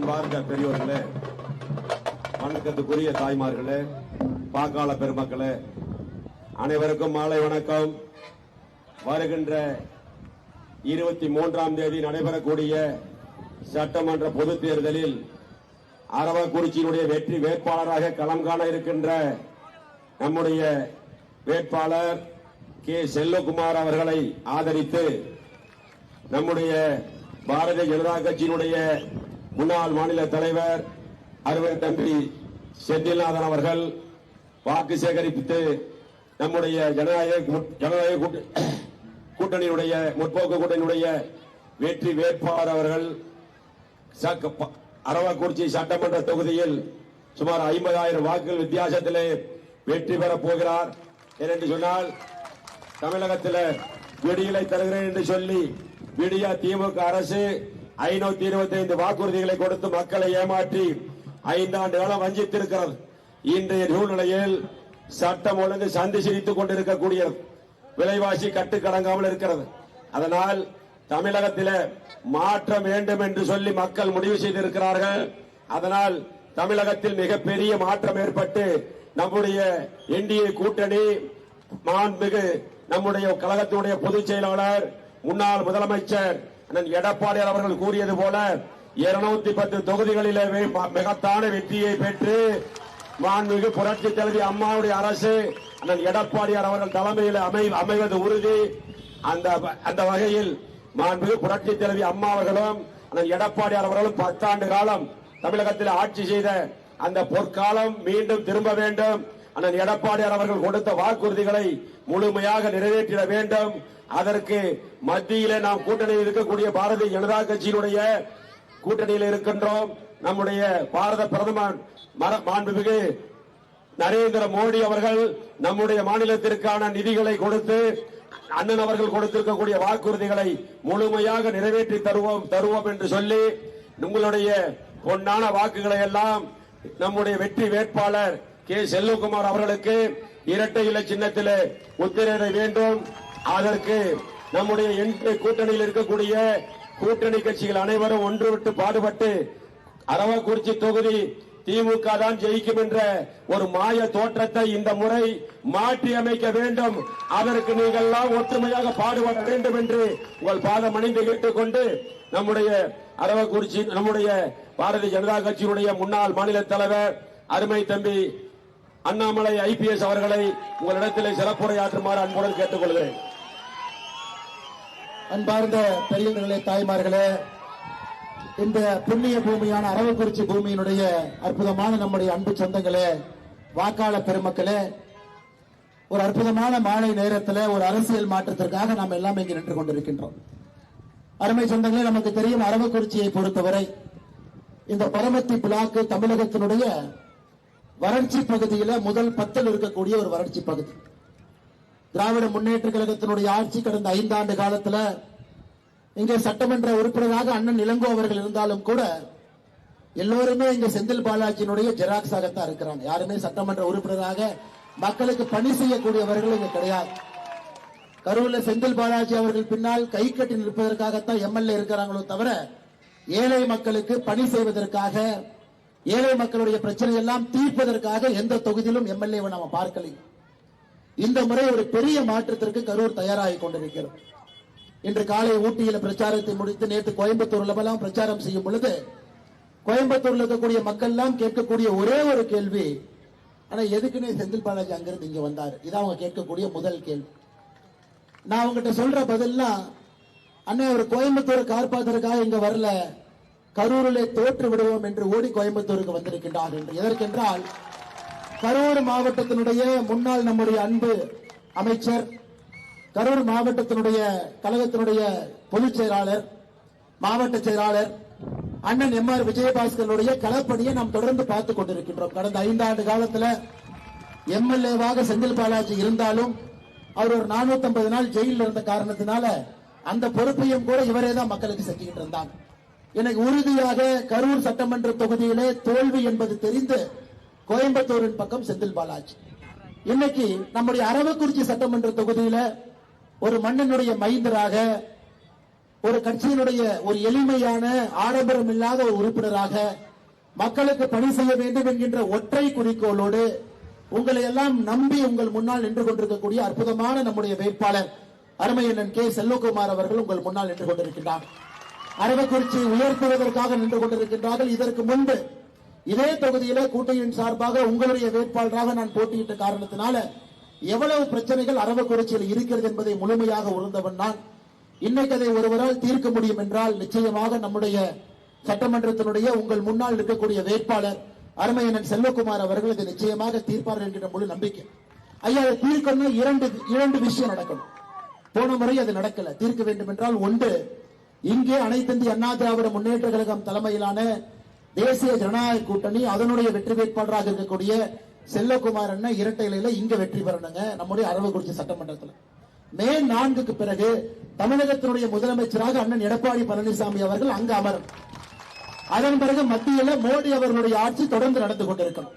அன்பார்ந்த பெரியோர்களே, வணக்கத்துக்குரிய தாய்மார்களே, வாக்காள பெருமக்களே, அனைவருக்கும் மாலை வணக்கம். வருகின்ற 23ஆம் தேதி நடைபெறக்கூடிய சட்டமன்ற பொதுத் தேர்தலில் அரவக்குறிச்சியினுடைய வெற்றி வேட்பாளராக களம் காண இருக்கின்ற நம்முடைய வேட்பாளர் கே செல்வகுமார் அவர்களை ஆதரித்து நம்முடைய பாரதிய ஜனதா கட்சியினுடைய முன்னாள் மாநில தலைவர் அருமை தம்பி செந்தில்நாதன் அவர்கள் வாக்கு சேகரித்து நம்முடைய ஜனநாயக கூட்டணியுடைய முற்போக்கு கூட்டணியுடைய வெற்றி வேட்பாளர் அவர்கள் அரவக்குறிச்சி சட்டமன்ற தொகுதியில் சுமார் 50,000 வாக்குகள் வித்தியாசத்திலே வெற்றி பெறப் போகிறார். ஏனென்று சொன்னால், தமிழகத்தில் விடியலை தருகிறேன் என்று சொல்லி விடிய திமுக அரசு 525 வாக்குறுதிகளை கொடுத்து மக்களை ஏமாற்றி 5 ஆண்டு காலம் வஞ்சித்திருக்கிறது. இன்றைய சூழ்நிலையில் சட்டம் ஒழுங்கு சந்தி சிரித்துக் கொண்டிருக்கக்கூடிய விலைவாசி கட்டுக்கடங்காமல் இருக்கிறது. அதனால் தமிழகத்தில் மாற்றம் வேண்டும் என்று சொல்லி மக்கள் முடிவு செய்திருக்கிறார்கள். அதனால் தமிழகத்தில் மிகப்பெரிய மாற்றம் ஏற்பட்டு நம்முடைய என்டிஏ கூட்டணி மாண்புமிகு நம்முடைய கழகத்தினுடைய பொதுச் செயலாளர் முன்னாள் முதலமைச்சர் எடப்பாடியார் அவர்கள் கூறியது போல 210 தொகுதிகளிலே மகத்தான வெற்றியை பெற்று மாண்புமிகு புரட்சி தலைவி அம்மாவுடைய அரசு எடப்பாடியார் அவர்கள் தலைமையில் அமைவது உறுதி. அந்த வகையில் மாண்புமிகு புரட்சி தலைவி அம்மா அவர்களும் எடப்பாடியார் அவர்களும் 10 ஆண்டு காலம் தமிழகத்தில் ஆட்சி செய்த அந்த பொற்காலம் மீண்டும் திரும்ப வேண்டும். அண்ணன் எடப்பாடியார் அவர்கள் கொடுத்த வாக்குறுதிகளை முழுமையாக நிறைவேற்றிட வேண்டும். அதற்கு மத்தியிலே நாம் கூட்டணியில் இருக்கக்கூடிய பாரதிய ஜனதா கட்சியினுடைய கூட்டணியில் இருக்கின்றோம். நம்முடைய பாரத பிரதமர் மாண்புமிகு நரேந்திர மோடி அவர்கள் நம்முடைய மாநிலத்திற்கான நிதிகளை கொடுத்து அண்ணன் அவர்கள் கொடுத்திருக்கக்கூடிய வாக்குறுதிகளை முழுமையாக நிறைவேற்றி தருவோம் என்று சொல்லி உங்களுடைய பொன்னான வாக்குகளை எல்லாம் நம்முடைய வெற்றி வேட்பாளர் கே செல்வகுமார் அவர்களுக்கு இரட்டை இலை சின்னத்திலே முத்திரையிட வேண்டும். அதற்கு நம்முடைய என்டி கூட்டணியில் இருக்கக்கூடிய கூட்டணி கட்சிகள் அனைவரும் ஒன்றுவிட்டு பாடுபட்டு அரவக்குறிச்சி தொகுதி திமுக தான் ஜெயிக்கும் என்ற ஒரு மாய தோற்றத்தை இந்த முறை மாற்றி அமைக்க வேண்டும். அதற்கு நீங்கள் எல்லாம் ஒற்றுமையாக பாடுபட வேண்டும் என்று உங்கள் பாதம் அணிந்து கேட்டுக்கொண்டு நம்முடைய அரவக்குறிச்சி நம்முடைய பாரதிய ஜனதா கட்சியினுடைய முன்னாள் மாநில தலைவர் அருமை தம்பி அண்ணாமலை IPS அவர்களை உங்களிடத்திலே சிறப்புரையாற்றுமாறு அன்புடன் கேட்டுக்கொள்கிறேன். அன்பார்ந்த பெரியவர்களே, தாய்மார்களே, இந்த புண்ணிய பூமியான அரவக்குறிச்சி பூமியினுடைய அற்புதமான நம்முடைய அன்பு சொந்தங்களே, வாக்காளர் பெருமக்களே, ஒரு அற்புதமான மாலை நேரத்தில் ஒரு அரசியல் மாற்றத்திற்காக நாம் எல்லாம் இங்கு நின்று கொண்டிருக்கின்றோம். அருமை சொந்தங்களே, நமக்கு தெரியும் அரவக்குறிச்சியை பொறுத்தவரை இந்த பரமத்தி பிளாக்கு தமிழகத்தினுடைய வறட்சி பகுதியில முதல் 10 இருக்கக்கூடிய ஒரு வறட்சி பகுதி. திராவிட முன்னேற்ற கழகத்தினுடைய ஆட்சி கடந்த 5 ஆண்டு காலத்தில் இங்கே சட்டமன்ற உறுப்பினராக அண்ணன் இளங்கோ அவர்கள் இருந்தாலும் கூட எல்லோருமே இங்க செந்தில் பாலாஜியினுடைய ஜெராக்ஸாகத்தான் இருக்கிறாங்க. யாருமே சட்டமன்ற உறுப்பினராக மக்களுக்கு பணி செய்யக்கூடியவர்கள் இங்க கிடையாது. கரூர்ல செந்தில் பாலாஜி அவர்கள் பின்னால் கை கட்டி நிற்பதற்காகத்தான் MLA இருக்கிறாங்களோ தவிர ஏழை மக்களுக்கு பணி செய்வதற்காக, ஏழை மக்களுடைய பிரச்சனை எல்லாம் தீர்ப்பதற்காக எந்த தொகுதியிலும் MLA நாம பார்க்கல. இந்த முறை ஒரு பெரிய மாற்றத்திற்கு கரூர் தயாராகி கொண்டிருக்கிறது. இன்று காலை ஊட்டியில பிரச்சாரத்தை முடித்து நேற்று கோயம்புத்தூர்ல பிரச்சாரம் செய்யும் பொழுது கோயம்புத்தூர்ல இருக்கக்கூடிய மக்கள் எல்லாம் கேட்கக்கூடிய ஒரே ஒரு கேள்வி, ஆனா எதுக்குன்னே செந்தில் பாலாஜி அங்கிருந்து இங்க வந்தாரு? இதான் அவங்க கேட்கக்கூடிய முதல் கேள்வி. நான் அவங்ககிட்ட சொல்ற பதில்லாம், அண்ணன் ஒரு கோயம்புத்தூரை காப்பாற்றுவதற்காக இங்க வரல, கரூரிலே தோற்று விடுவோம் என்று ஓடி கோயம்புத்தூருக்கு வந்திருக்கின்றார் என்று. எதற்கென்றால், கரூர் மாவட்டத்தினுடைய முன்னாள் நம்முடைய அன்பு அமைச்சர், கரூர் மாவட்டத்தினுடைய கழகத்தினுடைய பொதுச் செயலாளர், மாவட்ட செயலாளர் அண்ணன் MR விஜயபாஸ்கருடைய களப்பணியை நாம் தொடர்ந்து பார்த்துக் கொண்டிருக்கின்றோம். கடந்த 5 ஆண்டு காலத்தில் MLA-வாக செந்தில் பாலாஜி இருந்தாலும் அவர் ஒரு 450 நாள் ஜெயிலில் இருந்த காரணத்தினால அந்த பொறுப்பையும் கூட இவரே தான் மக்களுக்கு செஞ்சுக்கிட்டு இருந்தாங்க. எனக்கு உறுதியாக கரூர் சட்டமன்ற தொகுதியிலே தோல்வி என்பது தெரிந்து கோயம்புத்தூரின் பக்கம் செந்தில் பாலாஜி. இன்னைக்கு நம்முடைய அரவக்குறிச்சி சட்டமன்ற தொகுதியில ஒரு மன்னனுடைய மைந்தராக ஒரு கட்சியினுடைய ஒரு எளிமையான ஆடம்பரம் இல்லாத ஒரு உறுப்பினராக மக்களுக்கு பணி செய்ய வேண்டும் என்கின்ற ஒற்றை குறிக்கோளோடு உங்களை எல்லாம் நம்பி உங்கள் முன்னால் நின்று கொண்டிருக்கக்கூடிய அற்புதமான நம்முடைய வேட்பாளர் அருமையண்ணன் கே செல்வகுமார் அவர்கள் உங்கள் முன்னால் நின்று கொண்டிருக்கின்றார். அரவக்குறிச்சி உயர்த்துவதற்காக நின்று கொண்டிருக்கின்றார்கள். இதற்கு முன்பு இதே தொகுதியில கூட்டணியின் சார்பாக உங்களுடைய வேட்பாளராக நான் போட்டியிட்ட காரணத்தினால எவ்வளவு பிரச்சனைகள் அரவக்குறிச்சியில் இருக்கிறது என்பதை முழுமையாக உணர்ந்தவன் நான். இன்னைக்கு அதை ஒருவரால் தீர்க்க முடியும் என்றால் நிச்சயமாக நம்முடைய சட்டமன்றத்தினுடைய உங்கள் முன்னால் இருக்கக்கூடிய வேட்பாளர் அருமையண்ணன் செல்வகுமார் அவர்கள் இதை நிச்சயமாக தீர்ப்பார் என்கிற முழு நம்பிக்கை. ஐயா, அதை தீர்க்கணும் இரண்டு விஷயம் நடக்கணும். போன முறை அது நடக்கல. தீர்க்க வேண்டும் என்றால் ஒன்று, இங்கே அனைத்து இந்திய அண்ணா திராவிட முன்னேற்ற கழகம் தலைமையிலான தேசிய ஜனநாயக கூட்டணி அதனுடைய வெற்றி வேட்பாளராக இருக்கக்கூடிய செல்வகுமார் அண்ணன் இரட்டை இலையில இங்க வெற்றி பெறணுங்க நம்முடைய அரவக்குறிச்சி சட்டமன்றத்தில். மே 4க்கு பிறகு தமிழகத்தினுடைய முதலமைச்சராக அண்ணன் எடப்பாடி பழனிசாமி அவர்கள் அங்கு அமரும். அதன் பிறகு மத்தியில் மோடி அவர்களுடைய ஆட்சி தொடர்ந்து நடந்து கொண்டிருக்கும்.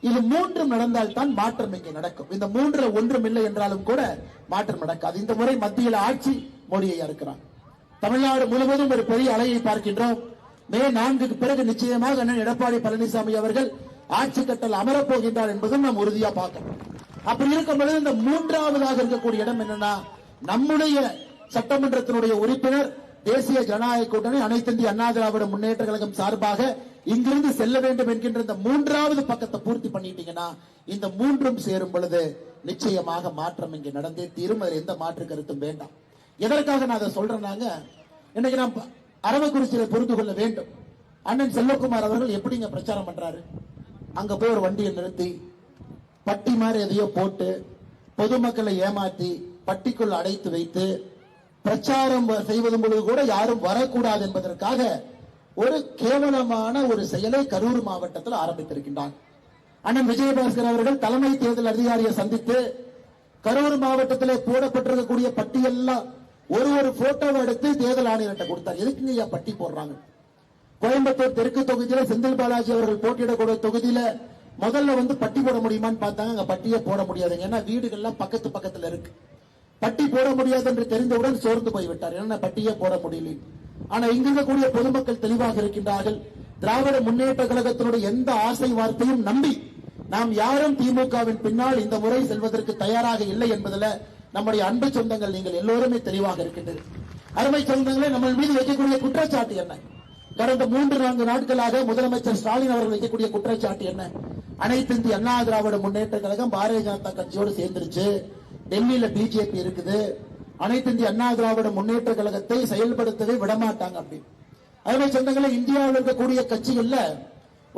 இது மூன்றும் நடந்தால் தான் மாற்றம் இங்கே நடக்கும். இந்த மூன்றுல ஒன்றும் இல்லை என்றாலும் கூட மாற்றம் நடக்காது. இந்த முறை மத்தியில் ஆட்சி மோடியை இருக்கிறார். தமிழ்நாடு முழுவதும் ஒரு பெரிய அலையை பார்க்கின்றோம். மே 4க்கு பிறகு நிச்சயமாக அண்ணன் எடப்பாடி பழனிசாமி அவர்கள் ஆட்சி கட்டல் அமரப்போகின்றார் என்பதும் நாம் உறுதியா பார்க்கணும். அப்படி இருக்கும் பொழுது இந்த மூன்றாவதாக இருக்கக்கூடிய இடம் என்னன்னா, நம்முடைய சட்டமன்றத்தினுடைய உறுப்பினர் தேசிய ஜனநாயக கூட்டணி அனைத்து இந்திய அண்ணா திராவிட முன்னேற்ற கழகம் சார்பாக இங்கிருந்து செல்ல வேண்டும் என்கின்ற இந்த மூன்றாவது பக்கத்தை பூர்த்தி பண்ணிட்டீங்கன்னா இந்த மூன்றும் சேரும் பொழுது நிச்சயமாக மாற்றம் இங்கே நடந்தே தீரும். அதில் எந்த மாற்று கருத்தும் வேண்டாம். எதற்காக நான் அதை சொல்றேன்னாங்க, இன்னைக்கு நாம் அரவக்குறிச்சியை புரிந்து கொள்ள வேண்டும். அண்ணன் செல்வகுமார் அவர்கள் எப்படிங்க பிரச்சாரம் பண்றாரு? அங்க போய் ஒரு வண்டியை நிறுத்தி பட்டி மாதிரி எதையோ போட்டு பொதுமக்களை ஏமாற்றி பட்டிக்குள் அடைத்து வைத்து பிரச்சாரம் செய்வதும் பொழுது கூட யாரும் வரக்கூடாது என்பதற்காக ஒரு கேவலமான ஒரு செயலை கரூர் மாவட்டத்தில் ஆரம்பித்திருக்கின்றார். அண்ணன் விஜயபாஸ்கர் அவர்கள் தலைமை தேர்தல் அதிகாரியை சந்தித்து கரூர் மாவட்டத்தில் போடப்பட்டிருக்கக்கூடிய பட்டியெல்லாம் ஒரு போட்டோவை எடுத்து தேர்தல் ஆணையர்கிட்ட கொடுத்தார். எதுக்குங்க ஐயா பட்டி போடுறாங்க? கோயம்புத்தூர் தெற்கு தொகுதியில செந்தில் பாலாஜி அவர்கள் போட்டியிடக்கூடிய தொகுதியில முதல்ல பட்டி போட முடியுமான்னு பார்த்தாங்க. அங்க பட்டியே போட முடியாதுங்க. ஏன்னா வீடுகள்லாம் பக்கத்து பக்கத்துல இருக்கு. பட்டி போட முடியாது என்று தெரிந்தவுடன் சோர்ந்து போய்விட்டார். ஏன்னா பட்டியே போட முடியல. ஆனா இங்க இருக்கக்கூடிய பொதுமக்கள் தெளிவாக இருக்கின்றார்கள். திராவிட முன்னேற்ற கழகத்தினுடைய எந்த ஆசை வார்த்தையும் நம்பி நாம் யாரும் திமுகவின் பின்னால் இந்த முறை செல்வதற்கு தயாராக இல்லை என்பதில் நம்முடைய அன்பு சொந்தங்கள் நீங்கள் எல்லோருமே தெளிவாக இருக்கின்றது. அருமை சொந்தங்களே, நம்ம மீது வைக்கக்கூடிய குற்றச்சாட்டு என்ன? கடந்த 3-4 நாட்களாக முதலமைச்சர் ஸ்டாலின் அவர்கள் வைக்கக்கூடிய குற்றச்சாட்டு என்ன? அனைத்து இந்திய அண்ணா திராவிட முன்னேற்ற கழகம் பாரதிய ஜனதா கட்சியோடு சேர்ந்துருச்சு, டெல்லியில பிஜேபி இருக்குது, அனைத்து இந்திய அண்ணா திராவிட முன்னேற்ற கழகத்தை செயல்படுத்தவே விடமாட்டாங்க அப்படி. அருமை சொந்தங்களே, இந்தியாவில் இருக்கக்கூடிய கட்சிகள்ல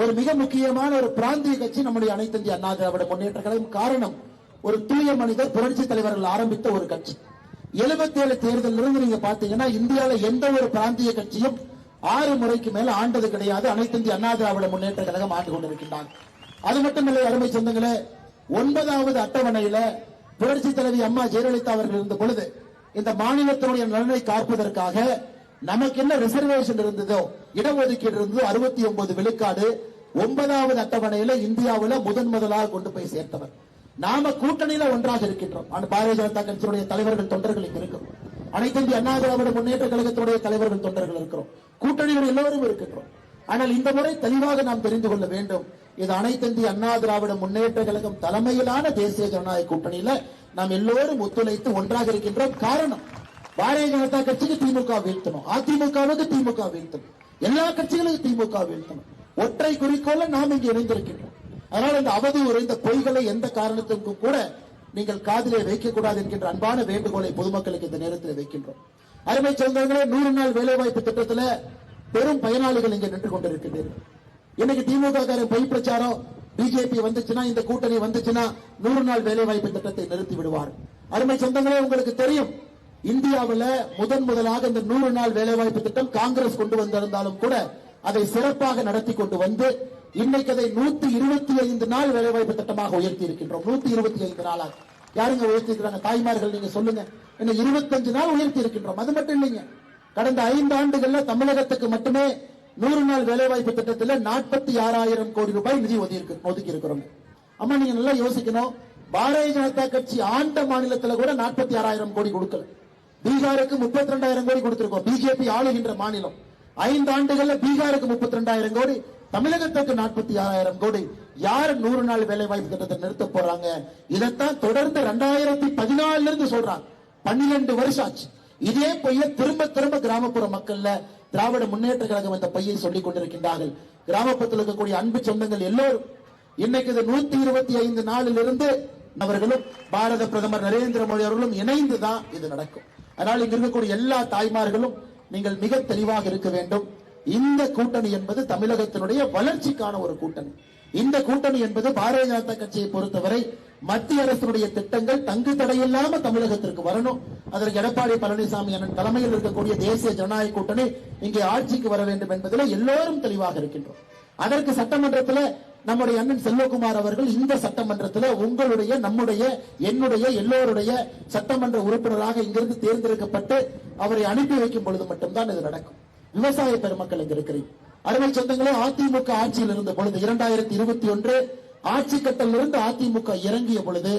ஒரு மிக முக்கியமான ஒரு பிராந்திய கட்சி நம்முடைய அனைத்து இந்திய அண்ணா திராவிட முன்னேற்ற கழகம். காரணம், ஒரு தூய மனிதர் புரட்சி தலைவர்கள் ஆரம்பித்த ஒரு கட்சி. 77 தேர்தலிலிருந்து நீங்க பாத்தீங்கன்னா இந்தியாவில் எந்த ஒரு பிராந்திய கட்சியும் 6 முறைக்கு மேல ஆண்டது கிடையாது. அனைத்து இந்திய அண்ணா திராவிட முன்னேற்ற கழகம் ஆண்டு கொண்டிருக்கின்றார். அது மட்டுமில்லை அருமை சொந்தங்களே, 9வது அட்டவணையில புரட்சி தலைவி அம்மா ஜெயலலிதா அவர்கள் இருந்த பொழுது இந்த மாநிலத்தினுடைய நலனை காப்பதற்காக நமக்கு என்ன ரிசர்வேஷன் இருந்ததோ, இடஒதுக்கீடு இருந்ததோ 69 விழுக்காடு 9வது அட்டவணையில இந்தியாவில் முதலாக கொண்டு போய் சேர்த்தவர். நாம கூட்டணியில ஒன்றாக இருக்கின்றோம். பாரதிய ஜனதா கட்சியுடைய தலைவர்கள் தொண்டர்கள் இங்க இருக்கிறோம். அனைத்து இந்திய அண்ணா திராவிட முன்னேற்ற கழகத்துடைய தலைவர்கள் தொண்டர்கள் இருக்கிறோம். கூட்டணியில் எல்லோரும் இருக்கின்றோம். ஆனால் இந்த முறை தெளிவாக நாம் தெரிந்து கொள்ள வேண்டும், இது அனைத்து இந்திய அண்ணா திராவிட முன்னேற்ற கழகம் தலைமையிலான தேசிய ஜனநாயக கூட்டணியில நாம் எல்லோரும் ஒத்துழைத்து ஒன்றாக இருக்கின்றோம். காரணம், பாரதிய ஜனதா கட்சிக்கு திமுக வீழ்த்தணும், அதிமுகவுக்கு திமுக வீழ்த்தணும், எல்லா கட்சிகளுக்கும் திமுக வீழ்த்தணும். ஒற்றை குறிக்கோள நாம் இங்கு இணைந்திருக்கின்றோம். அதனால இந்த அவதூறு, இந்த பொய்களை எந்த காரணத்திற்கும் கூட நீங்கள் காதிலே வைக்கக்கூடாது என்கின்ற அன்பான வேண்டுகோளை பொதுமக்களுக்கு இந்த நேரத்தில் வைக்கின்றோம். அருமை சொந்தங்களே, 100 நாள் வேலைவாய்ப்பு திட்டத்தில் பெரும் பயனாளிகள் இங்கே நின்று கொண்டிருக்கின்றனர். இன்னைக்கு திமுக பொய் பிரச்சாரம், பிஜேபி வந்துச்சுன்னா, இந்த கூட்டணி வந்துச்சுன்னா 100 நாள் வேலைவாய்ப்பு திட்டத்தை நிறுத்தி விடுவார். அருமை சொந்தங்களே, உங்களுக்கு தெரியும், இந்தியாவில் முதலாக இந்த 100 நாள் வேலைவாய்ப்பு திட்டம் காங்கிரஸ் கொண்டு வந்திருந்தாலும் கூட அதை சிறப்பாக நடத்தி கொண்டு வந்து இன்னைக்கு அதை 125 நாள் வேலைவாய்ப்பு திட்டமாக உயர்த்தி இருக்கின்றோம். 125 நாளாக யாருங்க உயர்த்தி இருக்கிறாங்க? தாய்மார்கள், நீங்க சொல்லுங்க. இன்னும் 25 நாள் உயர்த்தி இருக்கின்றோம். அது மட்டும் இல்லைங்க, கடந்த 5 ஆண்டுகள்ல தமிழகத்துக்கு மட்டுமே 100 நாள் வேலைவாய்ப்பு திட்டத்தில் 46,000 கோடி ரூபாய் நிதி ஒதுக்கி இருக்கிறோம். அம்மா, நீங்க நல்லா யோசிக்கணும். பாரதிய ஜனதா கட்சி ஆண்ட மாநிலத்தில் கூட 46,000 கோடி கொடுக்கல. பீகாருக்கு 32,000 கோடி கொடுத்திருக்கோம். பிஜேபி ஆளுகின்ற மாநிலம் 5 ஆண்டுகள்ல பீகாருக்கு 32,000 கோடி, தமிழகத்துக்கு 46,000 கோடி. யார் 100 நாள் வேலை வாய்ப்பு திட்டத்தை நிறுத்த போறாங்க? இதைத்தான் தொடர்ந்து 2014 இருந்து சொல்றாங்க. 12 வருஷம் ஆச்சு. இதே பொய்ய திரும்ப திரும்ப கிராமப்புற மக்கள்ல திராவிட முன்னேற்ற கழகம் இந்த பையை சொல்லிக் கொண்டிருக்கின்றார்கள். கிராமப்புறத்தில் இருக்கக்கூடிய அன்பு சொந்தங்கள் எல்லோரும் இன்னைக்கு இது 125 நாளில் இருந்து அவர்களும் பாரத பிரதமர் நரேந்திர மோடி அவர்களும் இணைந்துதான் இது நடக்கும். அதனால் இங்க இருக்கக்கூடிய எல்லா தாய்மார்களும் நீங்கள் மிக தெளிவாக இருக்க வேண்டும். இந்த கூட்டணி என்பது தமிழகத்தினுடைய வளர்ச்சிக்கான ஒரு கூட்டணி. இந்த கூட்டணி என்பது பாரதிய ஜனதா கட்சியை பொறுத்தவரை மத்திய அரசுடைய திட்டங்கள் தங்கு தடையில்லாம தமிழகத்திற்கு வரணும். அதற்கு எடப்பாடி பழனிசாமி அண்ணன் தலைமையில் இருக்கக்கூடிய தேசிய ஜனநாயக கூட்டணி இங்கே ஆட்சிக்கு வர வேண்டும் என்பதில் எல்லோரும் தெளிவாக இருக்கின்றோம். அதற்கு சட்டமன்றத்தில் நம்முடைய அண்ணன் செல்வகுமார் அவர்கள் இந்த சட்டமன்றத்தில் உங்களுடைய, நம்முடைய, என்னுடைய, எல்லோருடைய சட்டமன்ற உறுப்பினராக இங்கிருந்து தேர்ந்தெடுக்கப்பட்டு அவரை அனுப்பி வைக்கும் பொழுது மட்டும்தான் இது நடக்கும். விவசாய பெருமக்கள் இங்க இருக்கிறீங்க. அருமை சொந்தங்களே, அதிமுக ஆட்சியில் இருந்த பொழுது 2021 ஆட்சி கட்டலிருந்து அதிமுக இறங்கிய பொழுது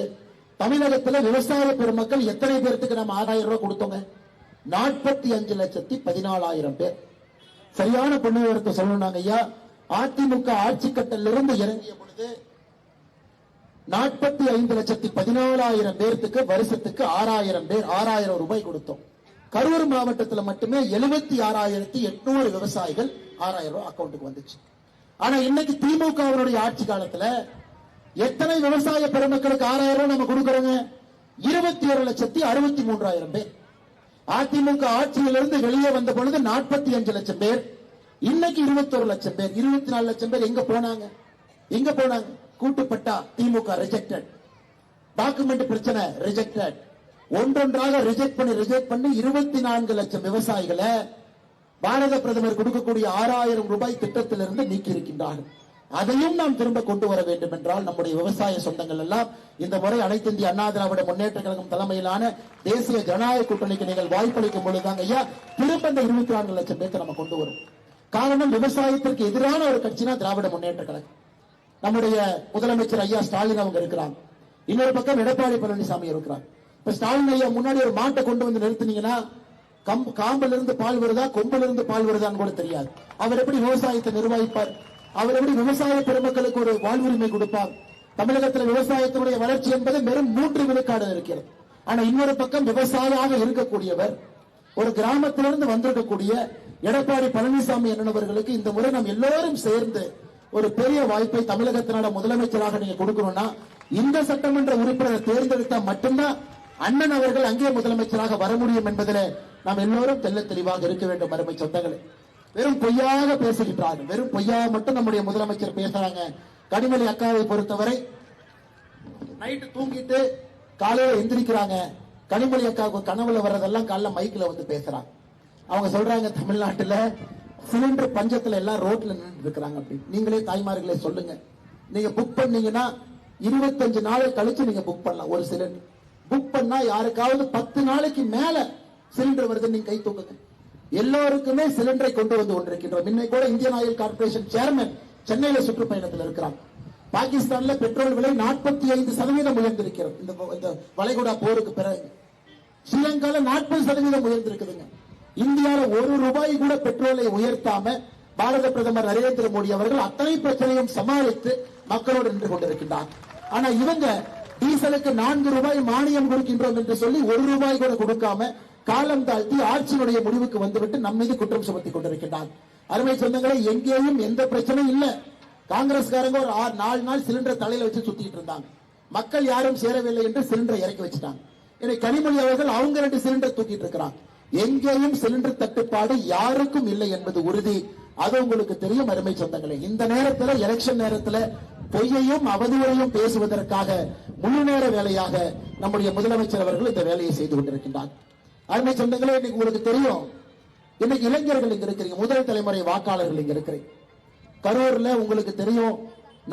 தமிழகத்தில் விவசாய பெருமக்கள் எத்தனை பேருக்கு நம்ம 6,000 ரூபாய் கொடுத்தோங்க? 45,14,000 பேர். சரியான புள்ளிவிவரத்தை சொல்லணும்னாங்க ஐயா, அதிமுக ஆட்சி கட்டலிருந்து இறங்கிய பொழுது 45,14,000 பேருக்கு வருஷத்துக்கு 6,000 ரூபாய் கொடுத்தோம். கரூர் மாவட்டத்தில் மட்டுமே 76,800 விவசாயிகள் 6,000 ரூபாய் அக்கௌண்ட்டுக்கு வந்துச்சு. ஆனா இன்னைக்கு திமுகவினுடைய ஆட்சி காலத்துல எத்தனை விவசாய பெருமக்களுக்கு 6,000 ரூபாய் நம்ம கொடுக்கிறோங்க? 21,63,000 பேர். அதிமுக ஆட்சியிலிருந்து வெளியே வந்த பொழுது 45 லட்சம் பேர், இன்னைக்கு 21 லட்சம் பேர். 24 லட்சம் பேர் எங்க போனாங்க? கூட்டுப்பட்டா திமுக ரிஜெக்டட், டாக்குமெண்ட் பிரச்சனை ரிஜெக்டட், ஒன்றொன்றாக ரிஜெக்ட் பண்ணி 24 லட்சம் விவசாயிகளை பாரத பிரதமர் கொடுக்கக்கூடிய 6,000 ரூபாய் திட்டத்திலிருந்து நீக்கி இருக்கின்றார்கள். அதையும் நாம் திரும்ப கொண்டு வர வேண்டும் என்றால் நம்முடைய விவசாய சொந்தங்கள் எல்லாம் இந்த முறை அனைத்து இந்திய அண்ணா திராவிட முன்னேற்ற கழகம் தலைமையிலான தேசிய ஜனநாயக கூட்டணிக்கு நீங்கள் வாய்ப்பளிக்கும் பொழுதுதாங்க ஐயா திரும்ப இந்த 24 லட்சம் பேருக்கு நம்ம கொண்டு வரும். காரணம், விவசாயத்திற்கு எதிரான ஒரு கட்சினா திராவிட முன்னேற்ற கழகம். நம்முடைய முதலமைச்சர் ஐயா ஸ்டாலின் அவங்க இருக்கிறாங்க, இன்னொரு பக்கம் எடப்பாடி பழனிசாமி இருக்கிறாங்க. இப்ப ஸ்டாலின் ஐயா முன்னாடி ஒரு மாட்டை கொண்டு வந்து நிறுத்தினீங்கன்னா காம்புல இருந்து பால் வருதா கொம்புல இருந்து பால் வருதான்னு கூட தெரியாது. அவர் எப்படி விவசாயத்தை நிர்வகிப்பார்? அவர் எப்படி விவசாய பெருமக்களுக்கு ஒரு வாழ்வுரிமை கொடுப்பார்? தமிழகத்தில் விவசாயத்தினுடைய வளர்ச்சி என்பது வெறும் 3 விழுக்காடு இருக்கிறது. ஆனா இன்னொரு பக்கம் விவசாயியாக இருக்கக்கூடியவர், ஒரு கிராமத்திலிருந்து வந்திருக்கக்கூடிய எடப்பாடி பழனிசாமி அண்ணனவர்களுக்கு இந்த முறை நாம் எல்லோரும் சேர்ந்து ஒரு பெரிய வாய்ப்பை தமிழகத்தினோட முதலமைச்சராக நீங்க கொடுக்கணும்னா இந்த சட்டமன்ற உறுப்பினரை தேர்ந்தெடுத்தா மட்டும்தான் அண்ணன் அவர்கள் அங்கே முதலமைச்சராக வர முடியும் என்பதில் நாம் எல்லோரும் தெல்ல தெளிவாக இருக்க வேண்டும். அருமை சொந்தங்களே, வெறும் பொய்யாக பேசுகின்றார்கள். வெறும் பொய்யாக மட்டும் நம்முடைய முதலமைச்சர் பேசுறாங்க. கனிமொழி அக்காவை பொறுத்தவரை நைட்டு தூங்கிட்டு காலையில எந்திரிக்கிறாங்க. கனிமொழி அக்காவுக்கு கனவுல வர்றதெல்லாம் காலைல மைக்ல வந்து பேசுறாங்க. அவங்க சொல்றாங்க, தமிழ்நாட்டுல சிலிண்டர் பஞ்சத்துல எல்லாம் ரோட்ல நின்று இருக்கிறாங்க. அப்படி நீங்களே தாய்மார்களே சொல்லுங்க. நீங்க புக் பண்ணீங்கன்னா 25 நாளை கழிச்சு நீங்க புக் பண்ணலாம். ஒரு சிலிண்டர் புக் பண்ணா யாருக்காவது 10 நாளைக்கு மேல சிலிண்டர் வருது, நீங்க கை தூக்குங்க. எல்லோருக்குமே சிலிண்டரை கொண்டு வந்து கொண்டிருக்கின்றோம். இன்னைக்கு கூட இந்தியன் ஆயில் கார்பரேஷன் சேர்மன் சென்னையில சுற்றுப்பயணத்தில் இருக்கிறாங்க. பாகிஸ்தான்ல பெட்ரோல் விலை 45% உயர்ந்திருக்கிறது இந்த வளைகுடா போருக்கு பிறகு. ஸ்ரீலங்கால 40% உயர்ந்திருக்குதுங்க. இந்தியாவில் 1 ரூபாய் கூட பெட்ரோலை உயர்த்தாம பாரத பிரதமர் நரேந்திர மோடி அவர்கள் அத்தனை பிரச்சனையும் சமாளித்து மக்களோடு நின்று கொண்டிருக்கின்றார். ஆனா இவங்க டீசலுக்கு 4 ரூபாய் மானியம் கொடுக்கின்றோம் என்று சொல்லி 1 ரூபாய் கூட கொடுக்காம காலம் தாழ்த்தி ஆட்சியினுடைய முடிவுக்கு வந்துவிட்டு நம் மீது குற்றம் சுமத்தி கொண்டிருக்கிறார். அருமை சொந்தங்களை, எங்கேயும் எந்த பிரச்சனையும் இல்ல. காங்கிரஸ்காரங்க ஒரு 4 நாள் சிலிண்டர் தலையில வச்சு சுத்திட்டு இருந்தாங்க. மக்கள் யாரும் சேரவில்லை என்று சிலிண்டரை இறக்கி வச்சுட்டாங்க. இன்னைக்கு கனிமொழி அவர்கள் அவங்க 2 சிலிண்டர் தூக்கிட்டு இருக்கிறாங்க. எங்கேயும் சிலிண்டர் தட்டுப்பாடு யாருக்கும் இல்லை என்பது உறுதி. அது உங்களுக்கு தெரியும். அருமை சொந்தங்களே, இந்த நேரத்தில் எலெக்ஷன் நேரத்தில் பொய்யையும் அவதூறையும் பேசுவதற்காக முழு நேர வேலையாக நம்முடைய முதலமைச்சர் அவர்கள் இந்த வேலையை செய்து கொண்டிருக்கின்றார். அருமை சொந்தங்களே, இன்னைக்கு உங்களுக்கு தெரியும், இன்னைக்கு இளைஞர்கள் இங்க இருக்கிறீங்க, முதல் தலைமுறை வாக்காளர்கள் இங்க இருக்கிறீங்க. கரூர்ல உங்களுக்கு தெரியும்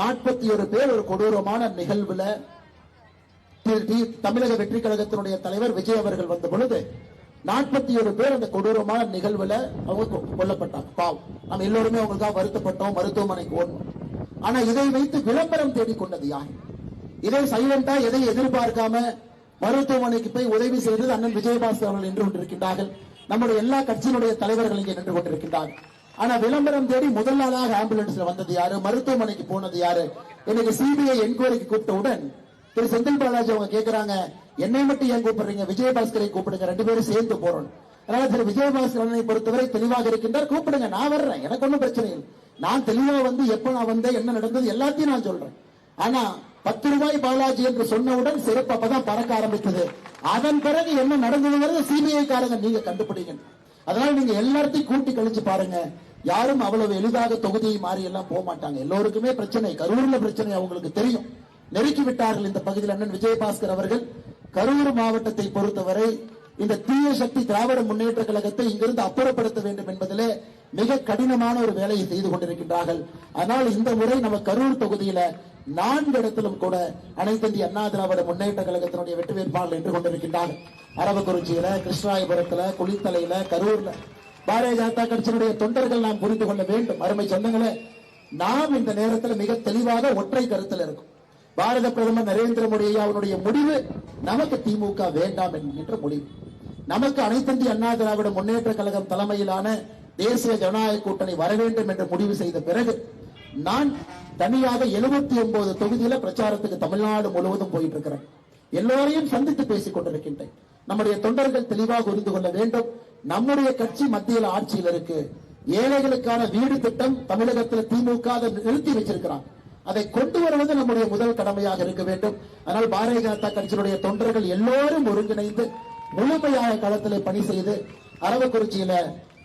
41 பேர் ஒரு கொடூரமான நிகழ்வுல தமிழக வெற்றி கழகத்தினுடைய தலைவர் விஜய் அவர்கள் வந்த பொழுது 41 பேர் அந்த கொடூரமான நிகழ்வுல அவங்க கொல்லப்பட்டாங்க. பாவம், நம்ம எல்லோருமே அவங்களுக்காக வருத்தப்பட்டோம், மருத்துவமனைக்கு ஓடணும். ஆனா இதை வைத்து விளம்பரம் தேடிக்கொண்டது யார்? இதை சைலண்டா எதை எதிர்பார்க்காம மருத்துவமனைக்கு போய் உதவி செய்தது அண்ணன் விஜயபாஸ்கர் அவர்கள் நின்று கொண்டிருக்கின்றார்கள். நம்முடைய எல்லா கட்சியினுடைய தலைவர்கள் இங்கே நின்று கொண்டிருக்கின்றார்கள். ஆனா விளம்பரம் தேடி முதல் நாளாக ஆம்புலன்ஸ்ல வந்தது யாரு, மருத்துவமனைக்கு போனது யாரு? இன்னைக்கு சிபிஐ என்கொயரிக்கு கூப்பிட்டவுடன் திரு செந்தில் பாலாஜி அவங்க கேட்கிறாங்க, என்னை மட்டும் ஏன் கூப்பிடுறீங்க, விஜயபாஸ்கரை கூப்பிடுங்க, 2 பேரும் சேர்ந்து போறோம். அதனால திரு விஜயபாஸ்கரனை பொறுத்தவரை தெளிவாக இருக்கின்றார். கூப்பிடுங்க, நான் வர்றேன், எனக்கு ஒன்றும் பிரச்சனை இல்லை. நான் தெளிவா வந்து எப்ப நான் வந்தேன், என்ன நடந்தது எல்லாத்தையும் நான் சொல்றேன். ஆனா 10 ரூபாய் பாலாஜி என்று சொன்னவுடன் சிறப்பு அப்பதான் பறக்க ஆரம்பித்தது. அதன் பிறகு என்ன நடந்ததுங்கிறது சிபிஐ காரங்க நீங்க கண்டுபிடிங்க. அதனால நீங்க எல்லாத்தையும் கூட்டி கழிச்சு பாருங்க. யாரும் அவ்வளவு எளிதாக தொகுதியை மாறி எல்லாம் போக மாட்டாங்க. எல்லோருக்குமே பிரச்சனை, கரூர்ல பிரச்சனை அவங்களுக்கு தெரியும். நெருக்கி விட்டார்கள் இந்த பகுதியில் அண்ணன் விஜயபாஸ்கர் அவர்கள். கரூர் மாவட்டத்தை பொறுத்தவரை இந்த தீய சக்தி திராவிட முன்னேற்ற கழகத்தை இங்கிருந்து அப்புறப்படுத்த வேண்டும் என்பதிலே மிக கடினமான ஒரு வேலையை செய்து கொண்டிருக்கின்றார்கள். ஆனால் இந்த முறை நம்ம கரூர் தொகுதியில 4 இடத்திலும் கூட அனைத்து இந்திய அண்ணா திராவிட முன்னேற்ற கழகத்தினுடைய வெற்றி வேட்பாளர் என்று கொண்டிருக்கின்றார்கள். அரவக்குறிச்சியில, கிருஷ்ணாயபுரத்துல, குளித்தலையில, கரூர்ல பாரதிய ஜனதா கட்சியினுடைய தொண்டர்கள் நாம் புரிந்து கொள்ள வேண்டும். அருமை சொந்தங்களே, நாம் இந்த நேரத்தில் மிக தெளிவாக ஒற்றை கருத்தில் இருக்கும். பாரத பிரதமர் நரேந்திர மோடி அவருடைய முடிவு நமக்கு திமுக வேண்டாம் என்கின்ற முடிவு. நமக்கு அனைத்து இந்திய அண்ணா திராவிட முன்னேற்ற கழகம் தலைமையிலான தேசிய ஜனநாயக கூட்டணி வர வேண்டும் என்று முடிவு செய்த பிறகு நான் தனியாக 79 தொகுதியில பிரச்சாரத்துக்கு தமிழ்நாடு முழுவதும் போயிட்டு இருக்கிறேன். எல்லோரையும் சந்தித்து பேசிக் கொண்டிருக்கின்றேன். நம்முடைய தொண்டர்கள் தெளிவாக புரிந்து கொள்ள வேண்டும். நம்முடைய கட்சி மத்தியில் ஆட்சியில் இருக்கு. ஏழைகளுக்கான வீடு திட்டம் தமிழகத்தில் திமுக நிறுத்தி வச்சிருக்கிறான். அதை கொண்டு வருவது நம்முடைய முதல் கடமையாக இருக்க வேண்டும். அதனால் பாரதிய ஜனதா கட்சியினுடைய தொண்டர்கள் எல்லோரும் ஒருங்கிணைந்து முழுமையாக களத்தில் பணி செய்து அரவக்குறிச்சியில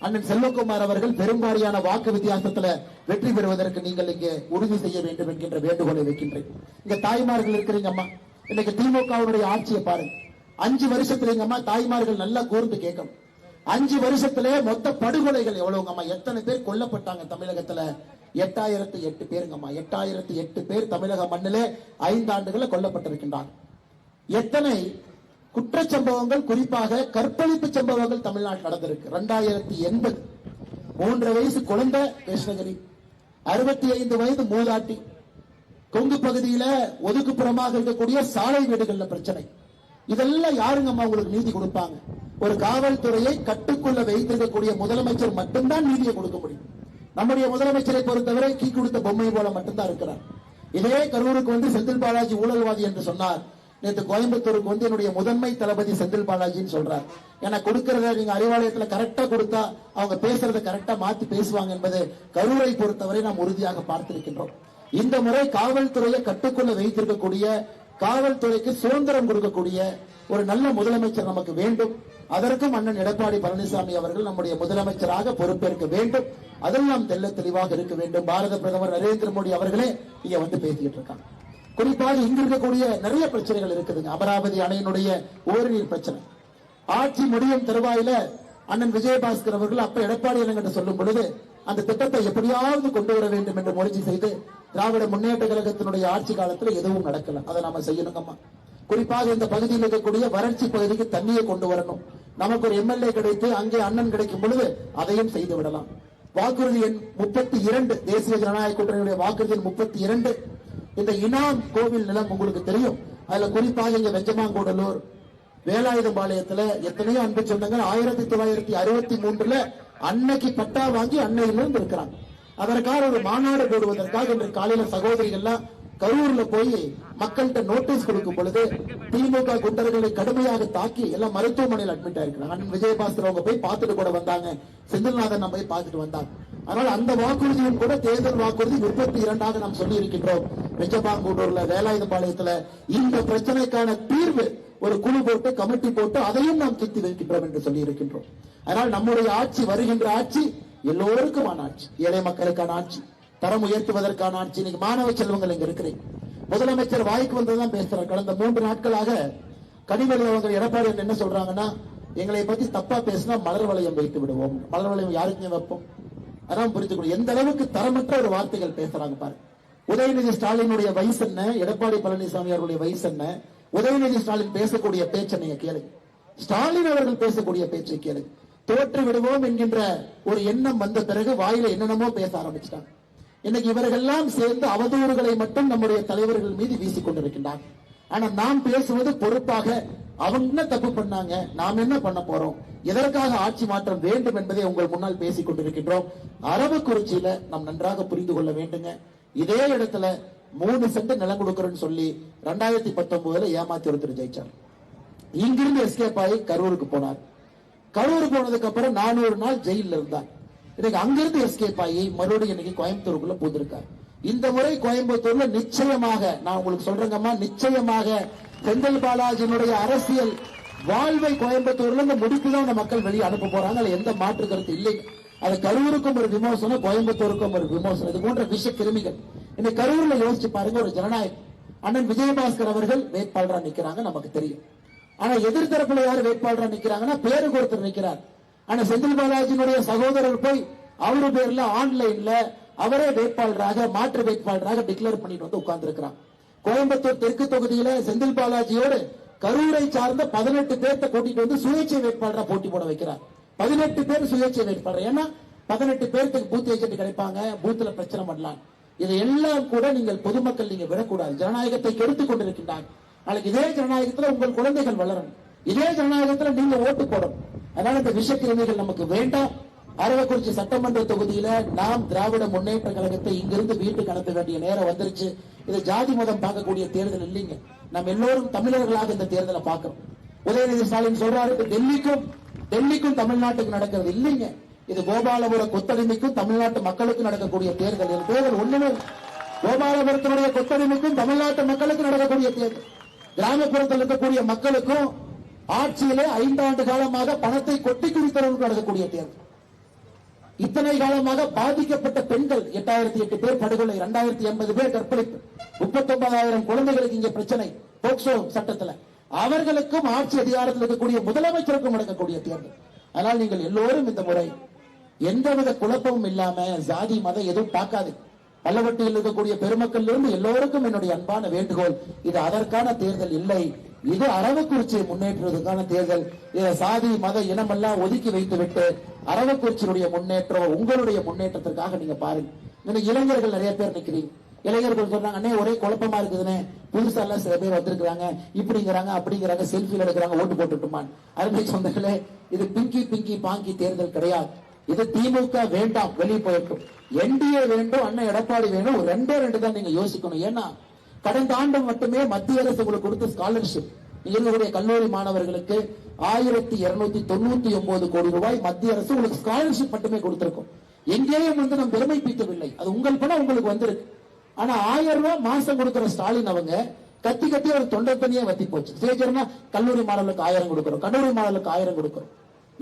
அண்ணன் செல்வகுமார் அவர்கள் பெரும்பாலான வாக்கு வித்தியாசத்துல வெற்றி பெறுவதற்கு நீங்கள் இங்கே உறுதி செய்ய வேண்டும் என்கின்ற வேண்டுகோளை வைக்கின்றேன். இங்க தாய்மார்கள் இருக்கிறீங்க அம்மா, இன்னைக்கு திமுகவுடைய ஆட்சியை பாருங்க. 5 வருஷத்துல அம்மா தாய்மார்கள் நல்லா கூர்ந்து கேட்கணும். 5 வருஷத்துல மொத்த படுகொலைகள் எவ்வளவுங்கம்மா, எத்தனை பேர் கொல்லப்பட்டாங்க தமிழகத்துல? 8008 பேருங்கம்மா. 8008 பேர் தமிழக மண்ணிலே 5 ஆண்டுகள் கொல்லப்பட்டிருக்கின்றார். எத்தனை குற்றச்சம்பவங்கள், குறிப்பாக கற்பழிப்பு சம்பவங்கள் தமிழ்நாட்டில் நடந்திருக்கு. 2080 3 வயசு குழந்தை கிருஷ்ணகிரி, 65 வயது மூதாட்டி, கொங்கு பகுதியில ஒதுக்குப்புறமாக இருக்கக்கூடிய சாலை வீடுகள்ல பிரச்சனை. இதெல்லாம் யாருங்கம்மா உங்களுக்கு நீதி கொடுப்பாங்க? ஒரு காவல்துறையை கட்டுக்குள்ள வைத்திருக்கக்கூடிய முதலமைச்சர் மட்டும்தான் நீதியை கொடுக்க முடியும். நம்முடைய முதலமைச்சரை பொறுத்தவரை கீ கொடுத்த பொம்மை போல மட்டும்தான் இருக்கிறார். இதே கரூருக்கு வந்து செந்தில் பாலாஜி ஊழல்வாதி என்று சொன்னார். நேற்று கோயம்புத்தூருக்கு வந்து என்னுடைய முதன்மை தளபதி செந்தில் பாலாஜின்னு சொல்றார். ஏன்னா கொடுக்கறத நீங்க அறிவாலயத்துல கரெக்டா கொடுத்தா அவங்க பேசுறத கரெக்டா மாத்தி பேசுவாங்க என்பது கரூரை பொறுத்தவரை நாம் உறுதியாக பார்த்திருக்கின்றோம். இந்த முறை காவல்துறையை கட்டுக்குள்ள வைத்திருக்கக்கூடிய, காவல்துறைக்கு சுதந்திரம் கொடுக்கக்கூடிய ஒரு நல்ல முதலமைச்சர் நமக்கு வேண்டும். அதற்கும் அண்ணன் எடப்பாடி பழனிசாமி அவர்கள் நம்முடைய முதலமைச்சராக பொறுப்பேற்க வேண்டும். அதெல்லாம் தெல்ல தெளிவாக இருக்க வேண்டும். பாரத பிரதமர் நரேந்திர மோடி அவர்களே இங்க வந்து பேசிக்கிட்டு இருக்காங்க. குறிப்பாக இங்க இருக்கக்கூடிய நிறைய பிரச்சனைகள் இருக்குதுங்க. அமராவதி அணையினுடைய ஓரிநீர் பிரச்சனை, ஆட்சி முடியும் தருவாயில அண்ணன் விஜயபாஸ்கர் அவர்கள் அப்ப எடப்பாடி என்கிட்ட சொல்லும் பொழுது அந்த திட்டத்தை எப்படியாவது கொண்டு வர வேண்டும் என்று முயற்சி செய்து திராவிட முன்னேற்ற கழகத்தினுடைய ஆட்சி காலத்தில் எதுவும் நடக்கல. அதை நாம செய்யணுங்கம்மா. குறிப்பாக இந்த பகுதியில் இருக்கக்கூடிய வறட்சி பகுதிக்கு தண்ணியை கொண்டு வரணும். நமக்கு ஒரு எம்எல்ஏ கிடைத்து அங்கே அண்ணன் கிடைக்கும் பொழுது அதையும் செய்து விடலாம். வாக்குறுதி எண் 32, தேசிய ஜனநாயக கூட்டணியுடைய வாக்குறுதி எண் 32. இந்த இனாம் கோவில் நிலம் உங்களுக்கு தெரியும். அதுல குறிப்பாக இங்க வெஞ்சமாங்கூடலூர், வேலாயுதபாளையத்துல எத்தனையோ அன்பு சொந்தங்கள் 1963 அன்னைக்கு பட்டா வாங்கி அன்னையிலிருந்து இருக்கிறாங்க. அதற்காக ஒரு மாநாடு போடுவதற்காக இன்று காலையில சகோதரிகள்லாம் கரூர்ல போய் மக்கள்கிட்ட நோட்டீஸ் கொடுக்கும் பொழுது திமுக குண்டர்களை கடுமையாக தாக்கி எல்லாம் மருத்துவமனையில் அட்மிட் ஆயிருக்கிறாங்க. அண்ணன் விஜயபாஸ்கர் அவங்க போய் பார்த்துட்டு கூட வந்தாங்க, செந்தில்நாதன் போய் பார்த்துட்டு வந்தாங்க. ஆனால் அந்த வாக்குறுதியும் கூட தேர்தல் வாக்குறுதி 32 நாம் சொல்லி இருக்கின்றோம். வெஞ்சமாங்கூடூர்ல, வேலாயுதபாளையத்துல இந்த பிரச்சனைக்கான தீர்வு ஒரு குழு போட்டு கமிட்டி போட்டு அதையும் நாம் தீர்த்து வைக்கின்றோம் என்று சொல்லி இருக்கின்றோம். அதனால் நம்முடைய ஆட்சி, வருகின்ற ஆட்சி எல்லோருக்குமான ஆட்சி, ஏழை மக்களுக்கான ஆட்சி, தரம் உயர்த்துவதற்கான ஆட்சி. இன்னைக்கு மாணவ செல்வங்கள் இங்க இருக்கிறேன். முதலமைச்சர் வாய்க்கு வந்ததான் பேசுறார். கடந்த 3 நாட்களாக கனிமொழி அவங்க எடப்பாடி என்ன சொல்றாங்கன்னா, எங்களை பத்தி தப்பா பேசினா மலர் வளையம் வைத்து விடுவோம். மலர் வளையம் யாருக்குமே வைப்போம். அதான் புரிஞ்சுக்கணும் எந்த அளவுக்கு தரமற்ற ஒரு வார்த்தைகள் பேசுறாங்க பாரு. உதயநிதி ஸ்டாலினுடைய வயசு என்ன, எடப்பாடி பழனிசாமி அவர்களுடைய வயசு என்ன? உதயநிதி ஸ்டாலின் பேசக்கூடிய பேச்சை நீங்க கேளுங்க, ஸ்டாலின் அவர்கள் பேசக்கூடிய பேச்சை கேளுங்க. தோற்று விடுவோம் என்கின்ற ஒரு எண்ணம் வந்த பிறகு வாயில என்னென்னமோ பேச ஆரம்பிச்சிட்டாங்க. இன்னைக்கு இவர்களெல்லாம் சேர்ந்து அவதூறுகளை மட்டும் நம்முடைய தலைவர்கள் மீது வீசிக் கொண்டிருக்கின்றார். ஆனா நாம் பேசுவது பொறுப்பாக அவங்க என்ன தப்பு பண்ணாங்க, நாம் என்ன பண்ண போறோம், எதற்காக ஆட்சி மாற்றம் வேண்டும் என்பதை உங்கள் முன்னால் பேசிக் கொண்டிருக்கின்றோம். அரவக்குறிச்சியில நாம் நன்றாக புரிந்து கொள்ள வேண்டுங்க. இதே இடத்துல 3 சென்ட் நிலம் கொடுக்கறேன்னு சொல்லி 2019 ஏமாத்தி ஒருத்தர் ஜெயிச்சார். இங்கிருந்து எஸ்கேப் ஆகி கரூருக்கு போனார். கரூர் போனதுக்கு அப்புறம் 400 நாள் ஜெயில இருந்தார். இன்னைக்கு அங்கிருந்து எஸ்கேப் ஆகி மறுபடியும் இன்னைக்கு கோயம்புத்தூருக்குள்ள பூந்திருக்கார். இந்த முறை கோயம்புத்தூர்ல நிச்சயமாக நான் உங்களுக்கு சொல்றேங்கம்மா, நிச்சயமாக செந்தில் பாலாஜியினுடைய அரசியல் வாழ்வை கோயம்புத்தூர்ல இந்த முடிப்புதான் அந்த மக்கள் வெளியே அனுப்ப போறாங்க. அதுல எந்த மாற்று கருத்து இல்லை. அது கரூருக்கும் ஒரு விமோசனம், கோயம்புத்தூருக்கும் ஒரு விமோசனம். இது போன்ற விஷ கிருமிகள் இன்னைக்கு கரூர்ல யோசிச்சு பாருங்க. ஒரு ஜனநாயகம் அண்ணன் விஜயபாஸ்கர் அவர்கள் வேட்பாளரா நிக்கிறாங்க, நமக்கு தெரியும். ஆனா எதிர்த்தரப்புல யாரு வேட்பாளரா நிக்கிறாங்கன்னா பேருக்கு ஒருத்தர் நிக்கிறார். ஆனா செந்தில் பாலாஜியினுடைய சகோதரர் போய் அவரு பேர்ல ஆன்லைன்ல அவரே வேட்பாளராக மாற்று வேட்பாளராக டிக்ளேர் பண்ணிட்டு வந்து உட்கார்ந்து இருக்கிறார். கோயம்புத்தூர் தெற்கு தொகுதியில செந்தில் பாலாஜியோடு கரூரை சார்ந்த 18 பேர்த்த கூட்டிட்டு வந்து சுயேட்சை வேட்பாளராக போட்டி போட வைக்கிறார். 18 பேர் சுயேட்சை வேட்பாளர். ஏன்னா 18 பேருக்கு பூத் ஏஜென்ட் கிடைப்பாங்க, பூத்துல பிரச்சனை பண்ணலாம். இதை எல்லாம் கூட நீங்கள் பொதுமக்கள் நீங்க விடக்கூடாது. ஜனநாயகத்தை கெடுத்துக் கொண்டிருக்கின்றாங்க. நாளைக்கு இதே ஜனநாயகத்துல உங்கள் குழந்தைகள் வளரணும், இதே ஜனநாயகத்துல நீங்க ஓட்டு போடணும். அதனால இந்த விஷக்கிருமிகள் நமக்கு வேண்டாம். அரவக்குறிச்சி சட்டமன்ற தொகுதியில நாம் திராவிட முன்னேற்ற கழகத்தை இங்கிருந்து வீட்டுக்கு அனுப்ப வேண்டிய நேரம் வந்துருச்சு. இது ஜாதி மதம் பார்க்கக்கூடிய தேர்தல் இல்லைங்க. நாம் எல்லோரும் தமிழர்களாக இந்த தேர்தலை பார்க்கிறோம். உதயநிதி ஸ்டாலின் சொல்றாரு டெல்லிக்கும் தமிழ்நாட்டுக்கு நடக்கிறது இல்லைங்க. இது கோபாலபுர கொத்தடிமைக்கும் தமிழ்நாட்டு மக்களுக்கு நடக்கக்கூடிய தேர்தல். தேர்தல் ஒண்ணுமே கோபாலபுரத்தினுடைய கொத்தடிமைக்கும் தமிழ்நாட்டு மக்களுக்கு நடக்கக்கூடிய தேர்தல். கிராமப்புறத்தில் இருக்கக்கூடிய மக்களுக்கும் ஆட்சியிலே 5 ஆண்டு காலமாக பணத்தை கொட்டி குடித்தவர்களுக்கு நடக்கக்கூடிய தேர்தல். இத்தனை காலமாக பாதிக்கப்பட்ட பெண்கள் 8008 பேர் படுகொலை, 2080 பேர் கற்பழிப்பு, 39,000 குழந்தைகளுக்கு இங்கே பிரச்சனை போக்சோ சட்டத்துல. அவர்களுக்கும் ஆட்சி அதிகாரத்தில் இருக்கக்கூடிய முதலமைச்சருக்கும் நடக்கக்கூடிய தேர்தல். ஆனால் நீங்கள் எல்லோரும் இந்த முறை எந்தவித குழப்பமும் இல்லாம ஜாதி மதம் எதுவும் பார்க்காது. பல்லவட்டியில் இருக்கக்கூடிய பெருமக்கள் இருந்து எல்லோருக்கும் என்னுடைய அன்பான வேண்டுகோள், இது அதற்கான தேர்தல் இல்லை. இது அரவக்குறிச்சியை முன்னேற்றுவதற்கான தேர்தல். இதை சாதி மத இனமெல்லாம் ஒதுக்கி வைத்துவிட்டு அரவக்குறிச்சியுடைய முன்னேற்றம், உங்களுடைய முன்னேற்றத்திற்காக நீங்க பாருங்க. இன்னும் இளைஞர்கள் நிறைய பேர் நிக்கிறீங்க. இளைஞர்கள் சொல்றாங்க, அண்ணே ஒரே குழப்பமா இருக்குதுன்னு, புதுசா எல்லாம் சில பேர் வந்திருக்கிறாங்க, இப்படிங்கிறாங்க அப்படிங்கிறாங்க, செல்ஃபில எடுக்கிறாங்க, ஓட்டு போட்டுட்டுமான். அருமை சொந்தங்களே, இது பிங்கி பாங்கி தேர்தல் கிடையாது. இது திமுக வேண்டாம், வெளியே போயிருக்கும். என்டிஏ வேண்டும், அண்ணன் எடப்பாடி வேணும். 2 தான் நீங்க யோசிக்கணும். ஏன்னா கடந்த ஆண்டு மட்டுமே மத்திய அரசு உங்களுக்கு கொடுத்த ஸ்காலர்ஷிப், எங்களுடைய கல்லூரி மாணவர்களுக்கு 1299 கோடி ரூபாய் மத்திய அரசு உங்களுக்கு ஸ்காலர்ஷிப் மட்டுமே கொடுத்திருக்கும். எங்கேயும் வந்து நாம் பெருமை பீத்தவில்லை. அது உங்கள் பணம் உங்களுக்கு வந்திருக்கு. ஆனா 1000 ரூபாய் மாசம் கொடுக்கிற ஸ்டாலின் அவங்க கத்தி ஒரு தொண்டை தனியா வத்தி போச்சு. சேஜர்னா கல்லூரி மாணவர்களுக்கு 1000 கொடுக்கிறோம், கல்லூரி மாணவர்களுக்கு 1000 கொடுக்கிறோம்.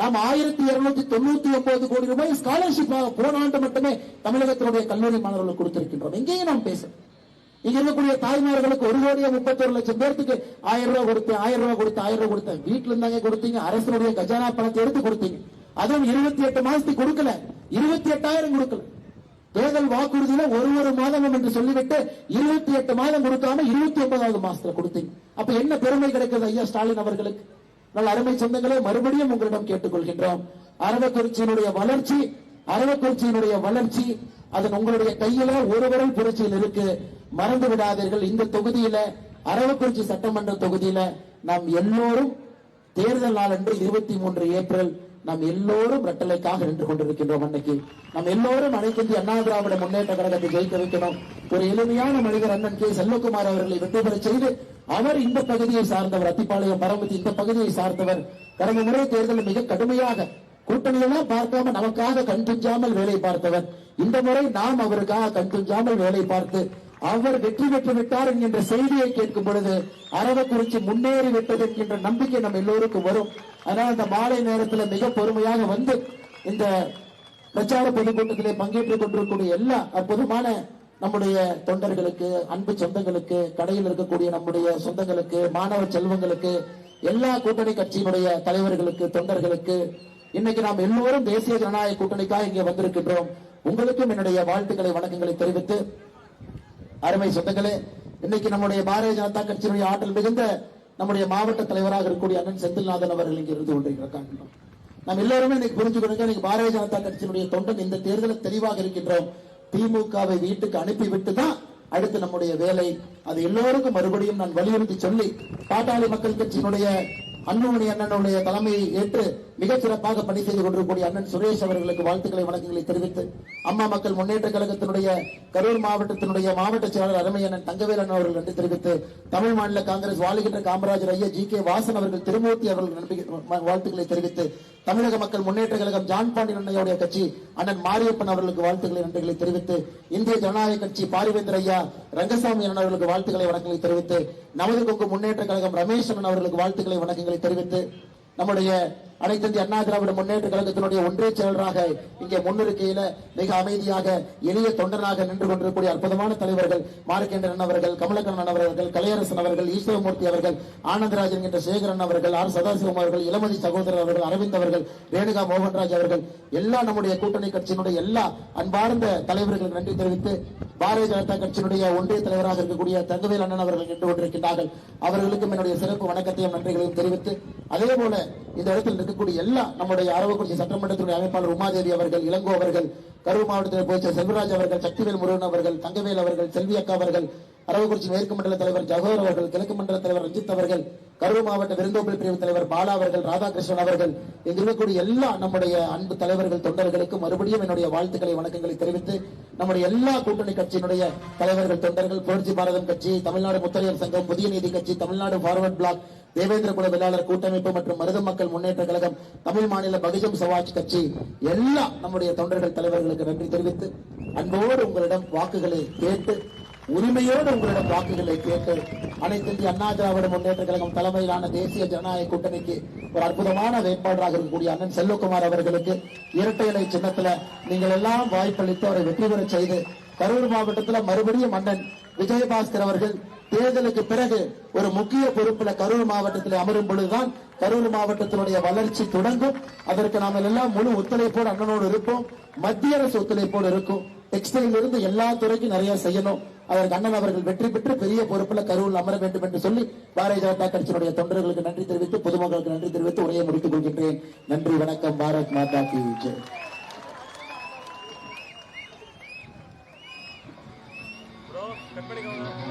நாம் 1299 கோடி ரூபாய் ஸ்காலர்ஷிப்பாக போன ஆண்டு மட்டுமே தமிழகத்தினுடைய கல்லூரி மாணவர்களுக்கு கொடுத்திருக்கின்றோம். எங்கேயும் நாம் பேசுறோம். இங்க இருக்கக்கூடிய தாய்மார்களுக்கு 1,31,00,000 பேருக்கு 1000 ரூபாய் கொடுத்தேன், 1000 ரூபாய் கொடுத்தேன், 1000 ரூபாய் கொடுத்தேன். வீட்டுல இருந்தாங்க கொடுத்தீங்க, அரசுடைய கஜானா பணத்தை எடுத்து கொடுத்தீங்க. அதுவும் 28 மாசத்துக்கு கொடுக்கல, 28,000 கொடுக்கல. தேர்தல் வாக்குறுதியில ஒரு மாதம் என்று சொல்லிவிட்டு 28 மாதம் கொடுக்காம 29வது மாசத்துல கொடுத்தீங்க. அப்ப என்ன பெருமை கிடைக்கிறது ஐயா ஸ்டாலின் அவர்களுக்கு? நல்ல அருமை சொந்தங்களே, மறுபடியும் உங்களிடம் கேட்டுக்கொள்கின்றோம். அரவக்குறிச்சியினுடைய வளர்ச்சி அதன் உங்களுடைய கையில ஒரு விரல் புரட்சியில் இருக்கு. மறந்து விடாதீர்கள். இந்த தொகுதியில, அரவக்குறிச்சி சட்டமன்ற தொகுதியில நாம் எல்லோரும் தேர்தல் நாள் அன்று 23 ஏப்ரல் நாம் எல்லோரும் ரெட்டலைக்காக நின்று கொண்டிருக்கின்றோம். அன்னைக்கு நாம் எல்லோரும் அனைத்து இந்திய அண்ணா திராவிட முன்னேற்ற கழகத்தை ஜெயிக்க வைக்கணும். ஒரு எளிமையான மனிதர் அண்ணன் கே செல்வகுமார் அவர்களை வெற்றி பெற செய்து, அவர் இந்த பகுதியை சார்ந்தவர், அத்திப்பாளையம் பரமத்தி இந்த பகுதியை சார்ந்தவர். கடந்த முறை தேர்தலில் மிக கடுமையாக கூட்டணியெல்லாம் பார்க்காம நமக்காக கண் துஞ்சாமல் வேலை பார்த்தவர். இந்த முறை நாம் அவருக்காக கண் துஞ்சாமல் வேலை பார்த்து அவர் வெற்றி பெற்று விட்டார் என்கின்ற செய்தியை கேட்கும் பொழுது அரவக்குறிச்சி முன்னேறி விட்டது என்கின்ற நம்பிக்கை நம்ம எல்லோருக்கும் வரும். அதனால் இந்த மாலை நேரத்தில் மிக பொறுமையாக வந்து இந்த பிரச்சார பொதுக்கூட்டத்திலே பங்கேற்றுக் கொண்டிருக்கக்கூடிய எல்லா அற்புதமான நம்முடைய தொண்டர்களுக்கு, அன்பு சொந்தங்களுக்கு, கடையில் இருக்கக்கூடிய நம்முடைய சொந்தங்களுக்கு, மாணவ செல்வங்களுக்கு, எல்லா கூட்டணி கட்சியினுடைய தலைவர்களுக்கு, தொண்டர்களுக்கு, இன்னைக்கு நாம் எல்லோரும் தேசிய ஜனநாயக கூட்டணிக்காக இங்கே வந்திருக்கின்றோம். உங்களுக்கும் என்னுடைய வாழ்த்துக்களை, வணக்கங்களை தெரிவித்து, அருமை சொந்தங்களே, இன்னைக்கு நம்முடைய பாரதிய ஜனதா கட்சியினுடைய ஆற்றல் மிகுந்த நம்முடைய மாவட்ட தலைவராக இருக்கக்கூடிய அண்ணன் செந்தில்நாதன் அவர்கள் இங்கே இருந்து கொண்டிருக்கிறார். நாம் எல்லாருமே இன்னைக்கு புரிஞ்சுக்கணுங்க, இன்னைக்கு பாரதிய ஜனதா கட்சியினுடைய தொண்டன் இந்த தேர்தலில் தெளிவாக இருக்கின்றோம். திமுகவை வீட்டுக்கு அனுப்பிவிட்டு தான் அடுத்து நம்முடைய வேலை. அது எல்லோருக்கும் மறுபடியும் நான் வலியுறுத்தி சொல்லி பாட்டாளி மக்கள் கட்சியினுடைய அன்புமணி அண்ணனுடைய தலைமையை ஏற்று மிகச் சிறப்பாக பணி செய்து கொண்டிருக்கக்கூடிய அண்ணன் சுரேஷ் அவர்களுக்கு வாழ்த்துக்களை வணக்கங்களை தெரிவித்து, அம்மா மக்கள் முன்னேற்ற கழகத்தினுடைய கரூர் மாவட்டத்தினுடைய மாவட்ட செயலாளர் அருமை அண்ணன் தங்கவேல் அண்ணன் அவர்கள் நன்றி தெரிவித்து, தமிழ் மாநில காங்கிரஸ் வாழுகின்ற காமராஜர் ஐயா ஜி கே வாசன் அவர்கள் திருமூர்த்தி அவர்கள் வாழ்த்துக்களை தெரிவித்து, தமிழக மக்கள் முன்னேற்ற கழகம் ஜான் பாண்டியன் அண்ணையுடைய கட்சி அண்ணன் மாரியப்பன் அவர்களுக்கு வாழ்த்துக்களை நன்றிகளை தெரிவித்து, இந்திய ஜனநாயக கட்சி பாரிவேந்தர் ஐயா ரங்கசாமி அண்ணன் அவர்களுக்கு வாழ்த்துக்களை வணக்கங்களை தெரிவித்து, நமது கொங்கு முன்னேற்ற கழகம் ரமேஷ் அண்ணன் அவர்களுக்கு வாழ்த்துக்களை வணக்கங்களை தெரிவித்து, நம்முடைய அனைத்து இந்திய அண்ணா திராவிட முன்னேற்ற கழகத்தினுடைய ஒன்றிய செயலராக இங்கே முன்னிருக்கையில மிக அமைதியாக எளிய தொண்டனாக நின்று கொண்டிருக்கக்கூடிய அற்புதமான தலைவர்கள் மார்க்கேந்திரன் அவர்கள், கமலக்கண்ணன் அவர்கள், கலையரசன் அவர்கள், ஈஸ்வரமூர்த்தி அவர்கள், ஆனந்தராஜன் என்ற சேகரன் அவர்கள், ஆர் சதாசிவம் அவர்கள், இளமதி சகோதரர் அவர்கள், அரவிந்த் அவர்கள், ரேணுகா மோகன்ராஜ் அவர்கள், எல்லா நம்முடைய கூட்டணி கட்சியினுடைய எல்லா அன்பார்ந்த தலைவர்களுக்கு நன்றி தெரிவித்து, பாரதிய ஜனதா கட்சியினுடைய ஒன்றிய தலைவராக இருக்கக்கூடிய தங்கவேல் அண்ணன் அவர்கள் நின்று கொண்டிருக்கின்றார்கள். அவர்களுக்கும் என்னுடைய சிறப்பு வணக்கத்தையும் நன்றிகளையும் தெரிவித்து, அதே போல இந்த இடத்தில் இருக்கக்கூடிய எல்லா நம்முடைய அரவக்குறிச்சி சட்டமன்றத்தினுடைய அமைப்பாளர் உமாதேவி அவர்கள், இளங்கோ அவர்கள், கரூர் மாவட்டத்தில் போய் செல்வராஜ் அவர்கள், சக்திவேல் முருகன் அவர்கள், தங்கவேல் அவர்கள், செல்வி அக்கா அவர்கள், அரவக்குறிச்சி மேற்கு மண்டல தலைவர் ஜவஹர் அவர்கள், கிழக்கு மண்டல தலைவர் ரஞ்சித் அவர்கள், கரூர் மாவட்ட விருந்தோம்பல் பிரிவு தலைவர் பாலா அவர்கள், ராதாகிருஷ்ணன் அவர்கள், இங்கு இருக்கக்கூடிய எல்லா நம்முடைய அன்பு தலைவர்கள் தொண்டர்களுக்கு மறுபடியும் என்னுடைய வாழ்த்துக்களை வணக்கங்களை தெரிவித்து, நம்முடைய எல்லா கூட்டணி கட்சியினுடைய தலைவர்கள் தொண்டர்கள், புரட்சி பாரதம் கட்சி, தமிழ்நாடு முத்தரையர் சங்கம், புதிய நீதி கட்சி, தமிழ்நாடு ஃபார்வர்ட் பிளாக், தேவேந்திர குல வேளாளர் கூட்டமைப்பு மற்றும் மருத மக்கள் முன்னேற்ற கழகம், தமிழ் மாநில பகுஜன் சமாஜ் கட்சி, எல்லா நம்முடைய தொண்டர்கள் தலைவர்களுக்கு நன்றி தெரிவித்து, அன்போடு உங்களிடம் வாக்குகளை கேட்டு, உரிமையோடு உங்களிடம் வாக்குகளை கேட்டு, அனைத்து இந்திய அண்ணா திராவிட முன்னேற்ற கழகம் தலைமையிலான தேசிய ஜனநாயக கூட்டணிக்கு ஒரு அற்புதமான வேட்பாளராக இருக்கக்கூடிய அண்ணன் செல்வகுமார் அவர்களுக்கு இரட்டை இலை சின்னத்துல நீங்கள் எல்லாம் வாய்ப்பளித்து அவரை வெற்றி பெற செய்து, கரூர் மாவட்டத்தில் மறுபடியும் அண்ணன் விஜயபாஸ்கர் அவர்கள் தேர்தலுக்கு பிறகு ஒரு முக்கிய பொறுப்புல கரூர் மாவட்டத்தில் அமரும் பொழுதுதான் கரூர் மாவட்டத்தினுடைய வளர்ச்சி தொடங்கும். அதற்கு நாம எல்லாம் முழு ஒத்துழைப்போடு அண்ணனோடு இருப்போம். மத்திய அரசு ஒத்துழைப்போடு இருக்கும். டெக்ஸ்டைல் இருந்து எல்லா துறைக்கும் நிறைய செய்யணும். அதற்கு அண்ணன் அவர்கள் வெற்றி பெற்று பெரிய பொறுப்புல கரூரில் அமர வேண்டும் என்று சொல்லி பாரதிய ஜனதா கட்சியினுடைய தொண்டர்களுக்கு நன்றி தெரிவித்து, பொதுமக்களுக்கு நன்றி தெரிவித்து உரையை முடித்துக் கொள்கின்றேன். நன்றி, வணக்கம். பாரத் மாதா கி ஜெய். கட் பண்ணிக்கோங்க.